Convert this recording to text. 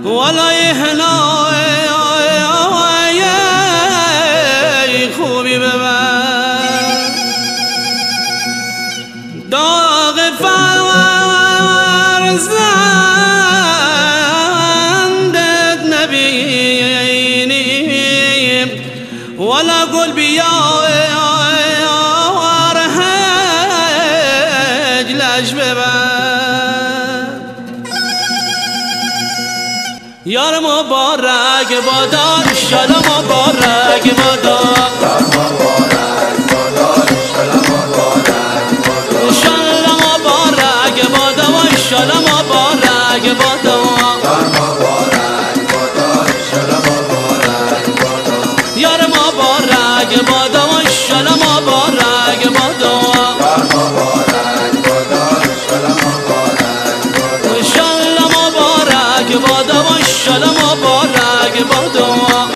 ولا يهنا خوبی ببر داغ فرزندت نبینیم ولا قل بیار هجلش ببر یار مبارک بادا انشالله مبارک بادا انشالله مبارک بادا و انشالله مبارک بادا یار مبارک بادا و انشالله مبارک بادا انشالله مبارک بادا و انشالله مبارک بادا